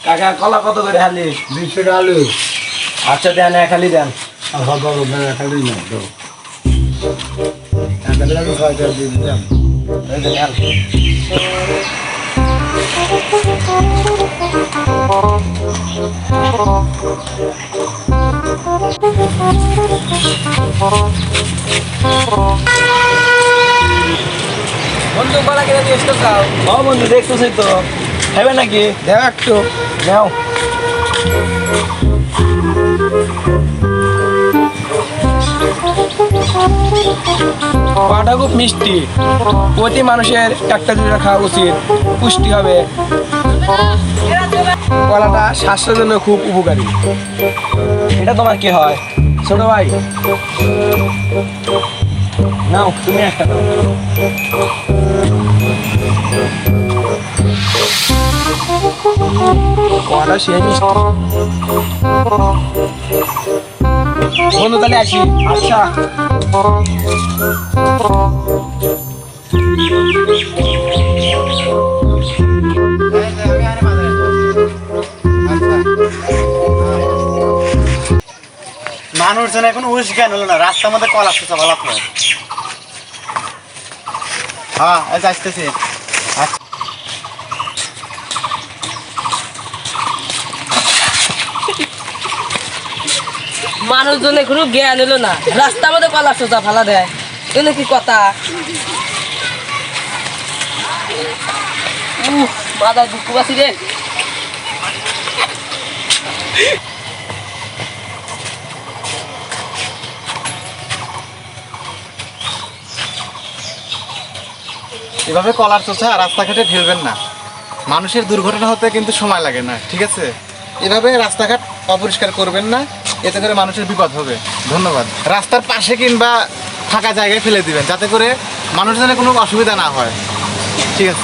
কাকা কলা কত করে হালি? 200 টাকা আলু। আচ্ছা দেন এক হালি দেন। খালি না তো টাকা আমি 6 টাকা দিয়ে দিলাম। এই যে নেন। বন্ধু কলা কিনে দিয়ে এসছো খাও। ও বন্ধু দেখতেছি তো, খাবে নাকি? দেখ একটু নাও। কলাটা খুব মিষ্টি, প্রতি মানুষের একটা দুটো খাওয়া উচিত, পুষ্টি হবে। কলাটা স্বাস্থ্যের জন্য খুব উপকারী। এটা তোমার কি হয়? ছোট ভাই, নাও তুমি একটা নাও। কলাটা সেই মিষ্টি। বন্ধু তাহলে আসি। আচ্ছা মানুষজন এখন হুশ জ্ঞান হলো না, রাস্তার মধ্যে কল আসতেছে ভালো আপনার। হ্যাঁ এই যে আসতেছি। মানুষজন এখনো জ্ঞান এলো না, রাস্তার মধ্যে কলা সোজা ফালা দেয়, এগুলো কি কথা? মাথা দুঃখ পাচ্ছি রে। এভাবে কলার চোষা রাস্তাঘাটে ফেলবেন না, মানুষের দুর্ঘটনা হতে কিন্তু সময় লাগে না, ঠিক আছে? এভাবে রাস্তাঘাট অপরিষ্কার করবেন না, এতে করে মানুষের বিপদ হবে। ধন্যবাদ। রাস্তার পাশে কিংবা ফাঁকা জায়গায় ফেলে দিবেন, যাতে করে মানুষজনের কোনো অসুবিধা না হয়, ঠিক আছে?